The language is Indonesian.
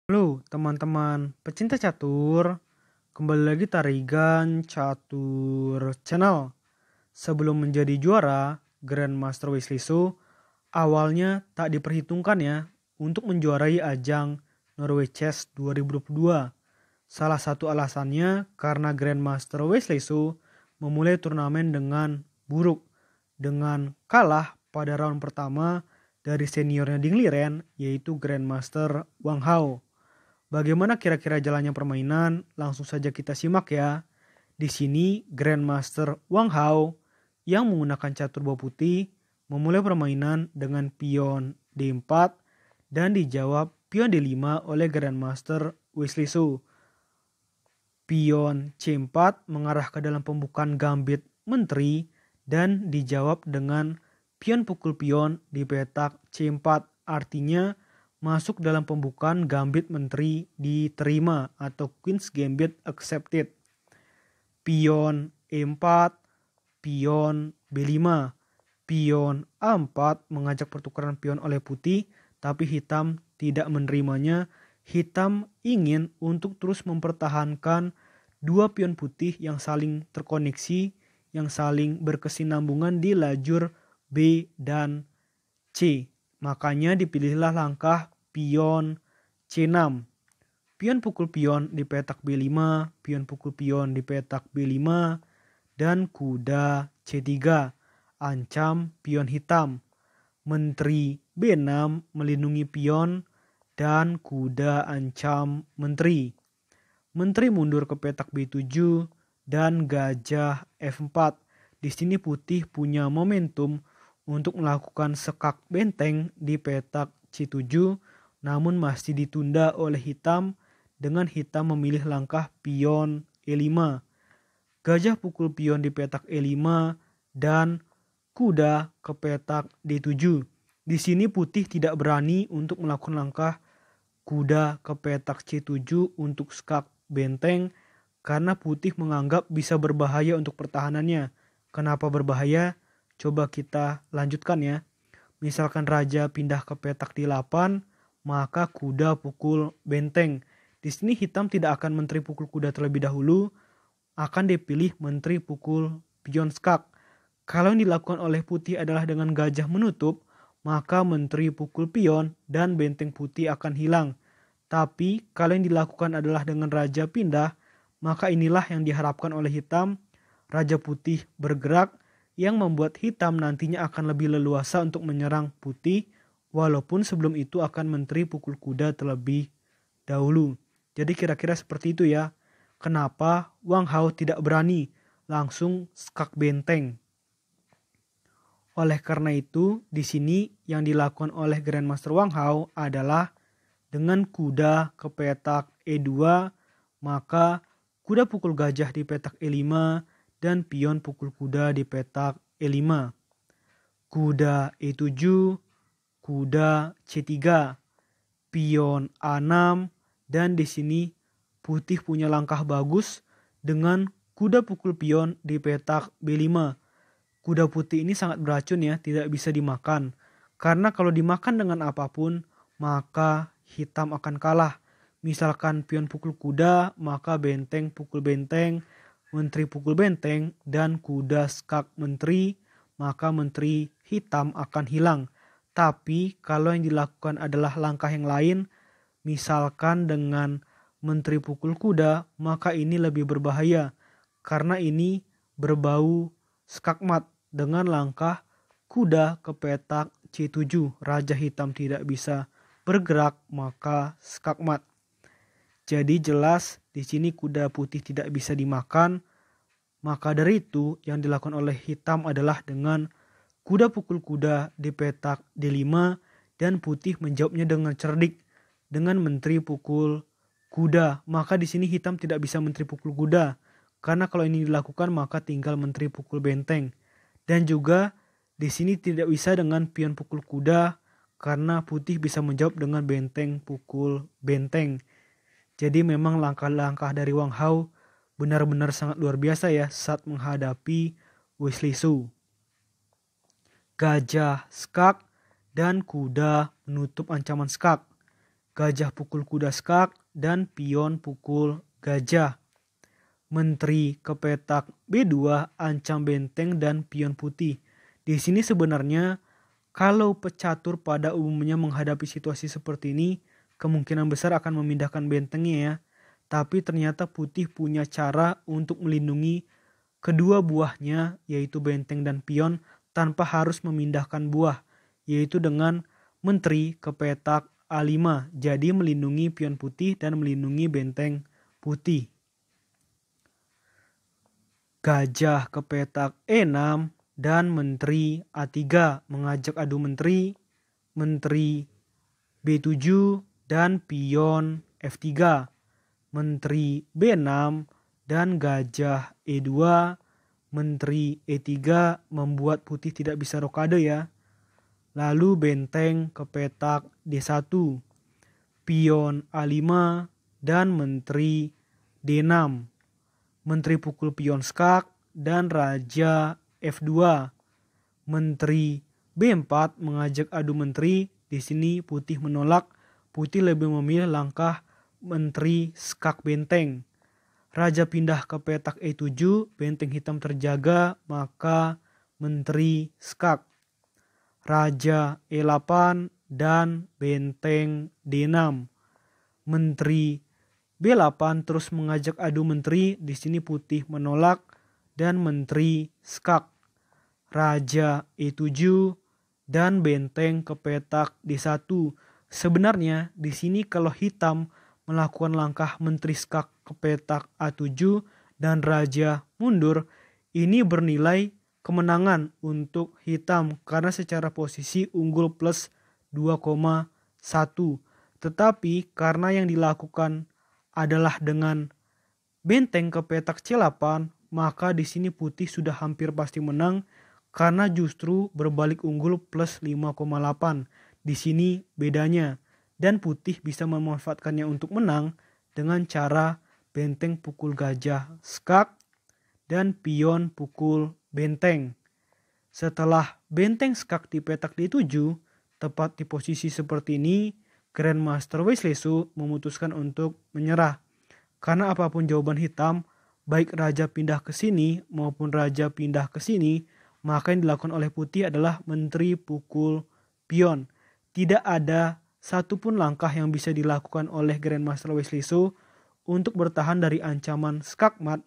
Halo teman-teman pecinta catur, kembali lagi Tarigan Catur Channel. Sebelum menjadi juara, Grandmaster Wesley Su awalnya tak diperhitungkan ya untuk menjuarai ajang Norway Chess 2022. Salah satu alasannya karena Grandmaster Wesley Su memulai turnamen dengan buruk, dengan kalah pada round pertama dari seniornya Ding Liren yaitu Grandmaster Wang Hao. Bagaimana kira-kira jalannya permainan? Langsung saja kita simak ya. Di sini Grandmaster Wang Hao yang menggunakan catur bawah putih memulai permainan dengan pion D4 dan dijawab pion D5 oleh Grandmaster Wesley Su. Pion C4 mengarah ke dalam pembukaan gambit menteri dan dijawab dengan pion pukul pion di petak C4. Artinya masuk dalam pembukaan gambit menteri diterima atau Queen's Gambit accepted. Pion E4, pion B5, pion A4 mengajak pertukaran pion oleh putih tapi hitam tidak menerimanya. Hitam ingin untuk terus mempertahankan dua pion putih yang saling terkoneksi, yang saling berkesinambungan di lajur B dan C. Makanya dipilihlah langkah pion C6. Pion pukul pion di petak B5, pion pukul pion di petak B5, dan kuda C3. Ancam pion hitam. Menteri B6 melindungi pion dan kuda ancam menteri. Menteri mundur ke petak B7 dan gajah F4. Di sini putih punya momentum untuk melakukan sekak benteng di petak C7, namun masih ditunda oleh hitam dengan hitam memilih langkah pion E5. Gajah pukul pion di petak E5 dan kuda ke petak D7. Di sini putih tidak berani untuk melakukan langkah kuda ke petak C7 untuk sekak benteng karena putih menganggap bisa berbahaya untuk pertahanannya. Kenapa berbahaya? Coba kita lanjutkan ya. Misalkan raja pindah ke petak D8, maka kuda pukul benteng. Di sini hitam tidak akan menteri pukul kuda terlebih dahulu, akan dipilih menteri pukul pion skak. Kalau yang dilakukan oleh putih adalah dengan gajah menutup, maka menteri pukul pion dan benteng putih akan hilang. Tapi kalau yang dilakukan adalah dengan raja pindah, maka inilah yang diharapkan oleh hitam. Raja putih bergerak yang membuat hitam nantinya akan lebih leluasa untuk menyerang putih, walaupun sebelum itu akan menteri pukul kuda terlebih dahulu. Jadi kira-kira seperti itu ya. Kenapa Wang Hao tidak berani langsung skak benteng? Oleh karena itu, di sini yang dilakukan oleh Grandmaster Wang Hao adalah dengan kuda ke petak E2, maka kuda pukul gajah di petak E5 dan pion pukul kuda di petak E5. Kuda E7, kuda C3, pion A6, dan di sini putih punya langkah bagus dengan kuda pukul pion di petak B5. Kuda putih ini sangat beracun ya, tidak bisa dimakan. Karena kalau dimakan dengan apapun, maka hitam akan kalah. Misalkan pion pukul kuda, maka benteng pukul benteng, menteri pukul benteng, dan kuda skak menteri, maka menteri hitam akan hilang. Tapi kalau yang dilakukan adalah langkah yang lain, misalkan dengan menteri pukul kuda, maka ini lebih berbahaya. Karena ini berbau skakmat dengan langkah kuda ke petak C7. Raja hitam tidak bisa bergerak, maka skakmat. Jadi jelas di sini kuda putih tidak bisa dimakan. Maka dari itu yang dilakukan oleh hitam adalah dengan kuda pukul kuda di petak D5 dan putih menjawabnya dengan cerdik dengan menteri pukul kuda. Maka di sini hitam tidak bisa menteri pukul kuda. Karena kalau ini dilakukan maka tinggal menteri pukul benteng. Dan juga di sini tidak bisa dengan pion pukul kuda karena putih bisa menjawab dengan benteng pukul benteng. Jadi memang langkah-langkah dari Wang Hao benar-benar sangat luar biasa ya saat menghadapi Wesley Su. Gajah skak dan kuda menutup ancaman skak. gajah pukul kuda skak, dan pion pukul gajah. Menteri ke petak B2 ancam benteng dan pion putih. Di sini sebenarnya kalau pecatur pada umumnya menghadapi situasi seperti ini, kemungkinan besar akan memindahkan bentengnya ya. Tapi ternyata putih punya cara untuk melindungi kedua buahnya, yaitu benteng dan pion, tanpa harus memindahkan buah, yaitu dengan menteri ke petak A5. Jadi melindungi pion putih dan melindungi benteng putih. Gajah ke petak E6 dan menteri A3 mengajak adu menteri B7 dan pion F3. Menteri B6 dan gajah E2, menteri E3 membuat putih tidak bisa rokade ya. Lalu benteng ke petak D1, pion A5 dan menteri D6. Menteri pukul pion skak dan raja F2. Menteri B4 mengajak adu menteri. Di sini putih menolak. Putih lebih memilih langkah menteri skak benteng. Raja pindah ke petak E7, benteng hitam terjaga, maka menteri skak. Raja E8 dan benteng D6. Menteri B8 terus mengajak adu menteri, di sini putih menolak dan menteri skak. Raja E7 dan benteng ke petak D1. Sebenarnya di sini kalau hitam melakukan langkah menteri skak ke petak A7 dan raja mundur, ini bernilai kemenangan untuk hitam karena secara posisi unggul plus 2,1. Tetapi karena yang dilakukan adalah dengan benteng ke petak C8, maka di sini putih sudah hampir pasti menang karena justru berbalik unggul plus 5,8. Di sini bedanya. Dan putih bisa memanfaatkannya untuk menang dengan cara benteng pukul gajah skak dan pion pukul benteng. Setelah benteng skak di petak D7, tepat di posisi seperti ini, Grandmaster Wesley memutuskan untuk menyerah. Karena apapun jawaban hitam, baik raja pindah ke sini maupun raja pindah ke sini, maka yang dilakukan oleh putih adalah menteri pukul pion. Tidak ada satupun langkah yang bisa dilakukan oleh Grandmaster Wesley untuk bertahan dari ancaman skakmat